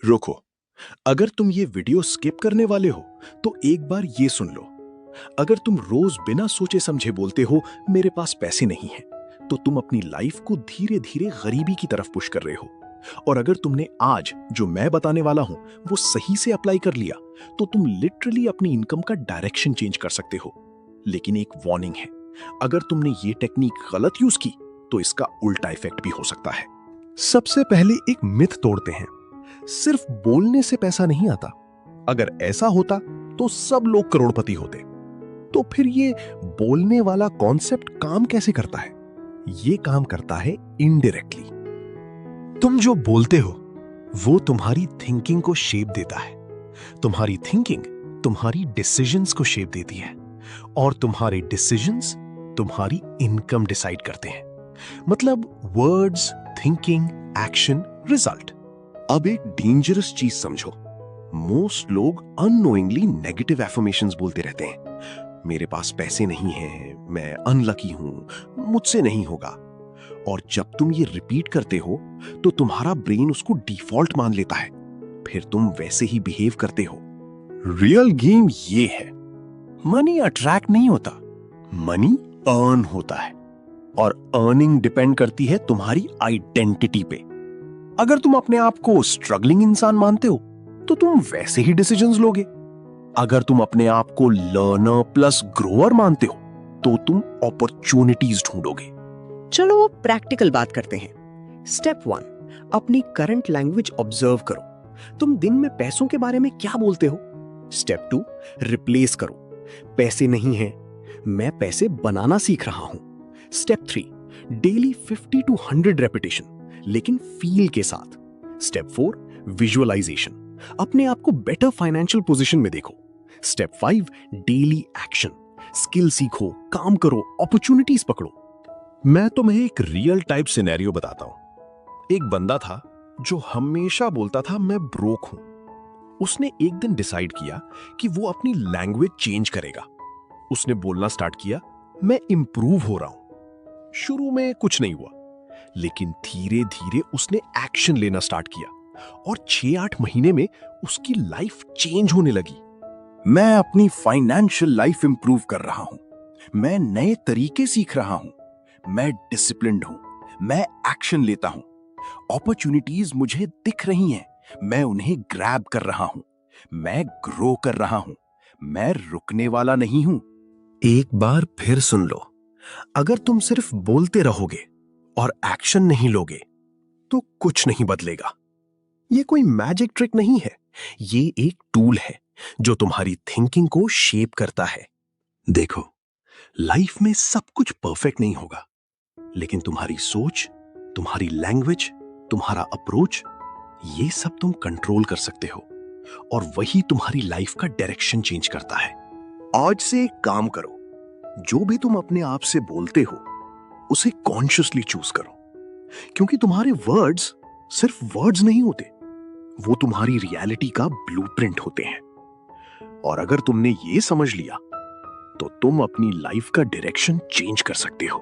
रुको, अगर तुम ये वीडियो स्किप करने वाले हो तो एक बार ये सुन लो। अगर तुम रोज बिना सोचे समझे बोलते हो मेरे पास पैसे नहीं हैं, तो तुम अपनी लाइफ को धीरे धीरे गरीबी की तरफ पुश कर रहे हो। और अगर तुमने आज जो मैं बताने वाला हूं वो सही से अप्लाई कर लिया, तो तुम लिटरली अपनी इनकम का डायरेक्शन चेंज कर सकते हो। लेकिन एक वार्निंग है, अगर तुमने ये टेक्निक गलत यूज की तो इसका उल्टा इफेक्ट भी हो सकता है। सबसे पहले एक मिथ तोड़ते हैं, सिर्फ बोलने से पैसा नहीं आता। अगर ऐसा होता तो सब लोग करोड़पति होते। तो फिर ये बोलने वाला कॉन्सेप्ट काम कैसे करता है? ये काम करता है इनडायरेक्टली। तुम जो बोलते हो वो तुम्हारी थिंकिंग को शेप देता है। तुम्हारी थिंकिंग तुम्हारी डिसीजंस को शेप देती है, और तुम्हारे डिसीजंस तुम्हारी इनकम डिसाइड करते हैं। मतलब वर्ड्स, थिंकिंग, एक्शन, रिजल्ट। अब एक डेंजरस चीज समझो, मोस्ट लोग अननोइंगली नेगेटिव एफर्मेशंस बोलते रहते हैं। मेरे पास पैसे नहीं हैं, मैं अनलकी हूं, मुझसे नहीं होगा। और जब तुम ये रिपीट करते हो तो तुम्हारा ब्रेन उसको डिफॉल्ट मान लेता है, फिर तुम वैसे ही बिहेव करते हो। रियल गेम ये है, मनी अट्रैक्ट नहीं होता, मनी अर्न होता है। और अर्निंग डिपेंड करती है तुम्हारी आइडेंटिटी पे। अगर तुम अपने आप को स्ट्रगलिंग इंसान मानते हो तो तुम वैसे ही डिसीजंस लोगे। अगर तुम अपने आप को लर्नर प्लस ग्रोअर मानते हो तो तुम अपॉर्चुनिटीज ढूंढोगे। चलो वो प्रैक्टिकल बात करते हैं। स्टेप 1, अपनी करंट लैंग्वेज ऑब्जर्व करो। तुम दिन में पैसों के बारे में क्या बोलते हो? स्टेप 2, रिप्लेस करो। पैसे नहीं हैं, मैं पैसे बनाना सीख रहा हूं। स्टेप 3, डेली 50 to 100 रेपिटेशन, लेकिन फील के साथ। स्टेप 4, विजुअलाइजेशन, अपने आप को बेटर फाइनेंशियल पोजीशन में देखो। स्टेप 5, डेली एक्शन, स्किल सीखो, काम करो, अपॉर्चुनिटीज पकड़ो। मैं तुम्हें एक रियल टाइप सिनेरियो बताता हूं। एक बंदा था जो हमेशा बोलता था मैं ब्रोक हूं। उसने एक दिन डिसाइड किया कि वो अपनी लैंग्वेज चेंज करेगा। उसने बोलना स्टार्ट किया, मैं इंप्रूव हो रहा हूं। शुरू में कुछ नहीं हुआ, लेकिन धीरे धीरे उसने एक्शन लेना स्टार्ट किया, और 6-8 महीने में उसकी लाइफ चेंज होने लगी। मैं अपनी फाइनेंशियल लाइफ इंप्रूव कर रहा हूं, मैं नए तरीके सीख रहा हूं, मैं डिसिप्लिन्ड हूं, मैं एक्शन लेता हूं, अपॉर्चुनिटीज मुझे दिख रही हैं, मैं उन्हें ग्रैब कर रहा हूं, मैं ग्रो कर रहा हूं, मैं रुकने वाला नहीं हूं। एक बार फिर सुन लो, अगर तुम सिर्फ बोलते रहोगे और एक्शन नहीं लोगे तो कुछ नहीं बदलेगा। ये कोई मैजिक ट्रिक नहीं है, ये एक टूल है जो तुम्हारी थिंकिंग को शेप करता है। देखो, लाइफ में सब कुछ परफेक्ट नहीं होगा, लेकिन तुम्हारी सोच, तुम्हारी लैंग्वेज, तुम्हारा अप्रोच, ये सब तुम कंट्रोल कर सकते हो, और वही तुम्हारी लाइफ का डायरेक्शन चेंज करता है। आज से एक काम करो, जो भी तुम अपने आप से बोलते हो उसे कॉन्शियसली चूज करो, क्योंकि तुम्हारे वर्ड्स सिर्फ वर्ड्स नहीं होते, वो तुम्हारी रियलिटी का ब्लूप्रिंट होते हैं। और अगर तुमने ये समझ लिया तो तुम अपनी लाइफ का डायरेक्शन चेंज कर सकते हो।